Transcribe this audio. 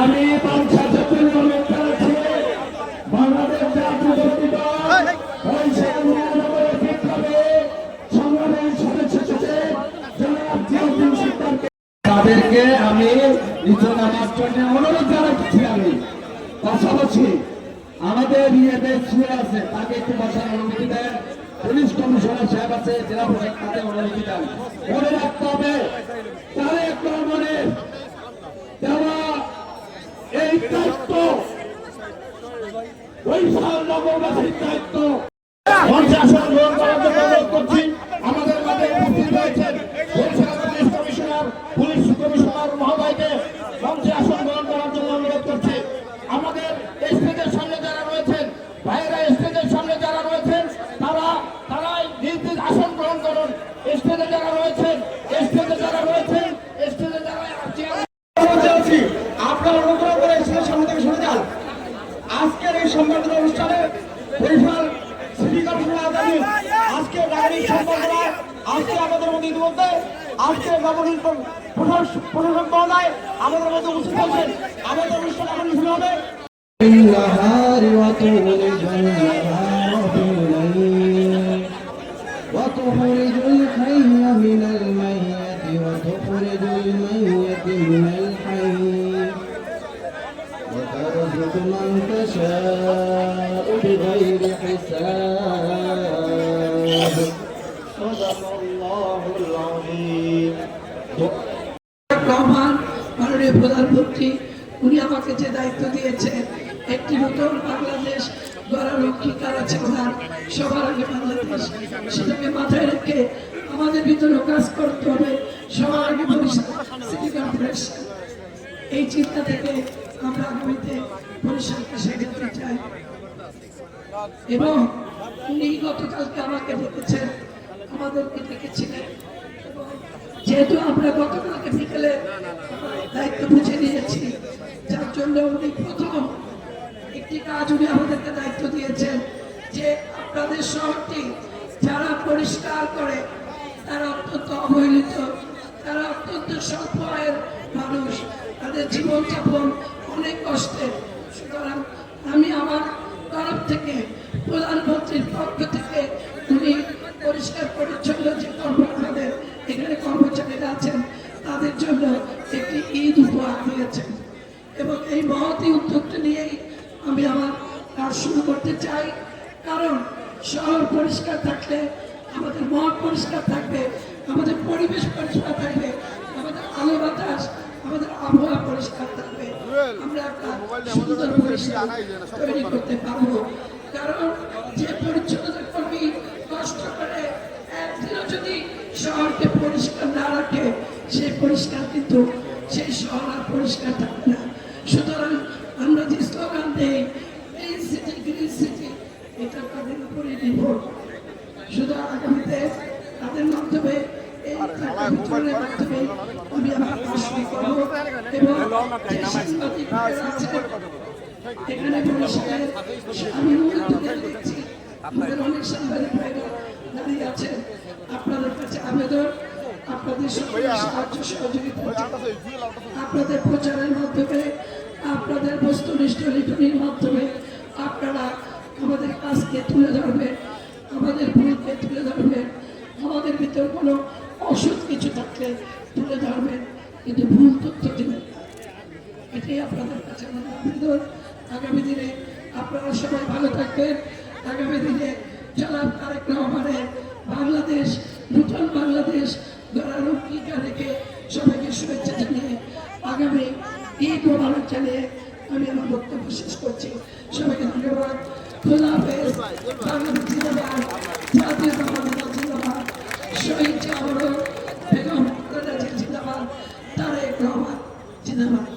আমি বাংলাদেশ জাতীয়তাবাদী দল সংগ্রামের সদস্য তাদেরকে আমি নিচে নামার জন্য অনুরোধ জানাচ্ছি। আমি পাশাপাশি আমাদের ইয়েদের শুয়ে আছে তাকে একটু বসার অনুমতি দেন। পুলিশ কমিশনার সাহেব আছে, জেলা প্রশাসক তাকে অনুমতি দেন। মনে রাখতে হবে তারেক রহমানের দেওয়া এই দায়িত্ব বরিশাল নগরবাসীর দায়িত্ব। মঞ্চে আসন গ্রহণ করার জন্য অনুরোধ করছি। আমাদের মাঝে উপস্থিত রয়েছেন বরিশাল পুলিশ কমিশনার মহোদয়কে মঞ্চে আসন গ্রহণ করার জন্য অনুরোধ করছি। আমাদের স্টেজের সামনে যারা রয়েছেন, ভাইয়েরা স্টেজের সামনে যারা রয়েছেন তারাই নিজ নিজ আসন গ্রহণ করুন। স্টেজে যারা রয়েছেন স্টেজে যারা আপনারা অনুগ্রহ করে স্টেজের সামনে থেকে সরে যান। আজকের এই সংবর্ধনা অনুষ্ঠানে বরিশাল সিটি কমিশনার আদানি আজকে নাগরিক সম্বর্ধনা আজকে আমাদের মধ্যে ইতিমধ্যে আজকে নবনির্বাচিত প্রশাসক মহোদয় আমাদের মধ্যে উপস্থিত হয়েছেন। আমাদের অনুষ্ঠান এখন শুরু হবে। وتخرج الحي من الميت وتخرج الميت من الحي وترزق من تشاء بغير حساب صدق الله العظيم। মাননীয় প্রধানমন্ত্রী উনি আমাকে যে দায়িত্ব দিয়েছেন একটি নতুন বাংলাদেশ গড়ার অঙ্গীকার আছে ওনার, সবার আগে বাংলাদেশ, সেটাকে মাথায় রেখে আমাদের ভিতরে কাজ করতে হবে। সবার আগে বরিশাল সিটি কর্পোরেশন, এই চিন্তা থেকে আমরা আগামীতে বরিশালকে সাজাতে চাই। এবং উনি গতকালকে আমাকে ডেকেছেন, আমাদেরকে ডেকেছিলেন। যেহেতু আমরা গতকালকে বিকেলে দায়িত্ব বুঝে নিয়েছি, যার জন্য উনি প্রথম একটি কাজ উনি আমাদেরকে দায়িত্ব দিয়েছেন যে আপনাদের শহরটি যারা পরিষ্কার করে তারা অত্যন্ত অবহেলিত, তারা অত্যন্ত স্বল্প আয়ের মানুষ, তাদের জীবনযাপন অনেক কষ্টের। সুতরাং আমি আমার তরফ থেকে প্রধানমন্ত্রীর পক্ষ থেকে উনি পরিষ্কার পরিচ্ছন্ন যে আমাদের এখানে কর্মচারীরা আছেন তাদের জন্য একটি ঈদ উপহার দিয়েছেন। এবং এই মহৎ উদ্যোগটা নিয়েই আমি আমার কাজ শুরু করতে চাই। কারণ শহর পরিষ্কার থাকলে আমাদের মন পরিষ্কার থাকবে, আমাদের পরিবেশ পরিষ্কার থাকবে, আমাদের আলো বাতাস, আমাদের আবহাওয়া পরিষ্কার থাকবে, আমরা একটা সুন্দর পরিষ্কার তৈরি করতে পারবো। কারণ যে পরিচ্ছন্নতা কর্মী কষ্ট করে একদিনও যদি শহরকে পরিষ্কার না রাখে সেই পরিষ্কার কিন্তু সেই শহর আর পরিষ্কার থাকবে না। সুতরাং আমরা যে স্লোগান দেই গ্রিন সিটি গ্রিন সিটি, এটা তাদের উপরে নির্ভর। শুধু আগামীতে তাদের মাধ্যমে এই বিতরণের মাধ্যমে আমি আমার কাজ শুরু করবো। এবং যে সাংবাদিক এখানে বরিশালের আমি উদ্যোগে দেখছি আমাদের অনেক সাংবাদিক ভাইরা দাঁড়িয়ে আছেন। আপনাদের কাছে আবেদন, আপনাদের সাহায্য সহযোগিতা, আপনাদের প্রচারের মাধ্যমে, আপনাদের বস্তুনিষ্ঠ লিখনির মাধ্যমে আপনারা আমাদের কাজকে তুলে ধরবেন, আমাদের ভুলকে তুলে ধরবেন, আমাদের ভিতর কোনো অসুখ কিছু থাকলে তুলে ধরবেন, কিন্তু ভুল তথ্য দেবেন। এটাই আপনাদের কাছে আমাদের আবেদন। আগামী দিনে আপনারা সবাই ভালো থাকবেন। আগামী দিনে জনাব তারেক রহমানের বাংলাদেশ, নতুন বাংলাদেশ গড়ার অঙ্গীকার রেখে সবাইকে শুভেচ্ছা জানিয়ে আগামী ঈদ মোবারক জানিয়ে আমি আমার বক্তব্য শেষ করছি। সবাইকে ধন্যবাদ। খোদা হাফেজ। বাংলাদেশ জিন্দাবাদ, জাতীয়তাবাদী দল জিন্দাবাদ, শহীদ জিয়া বেগম জিন্দাবাদ, তারেক রহমান জিন্দাবাদ।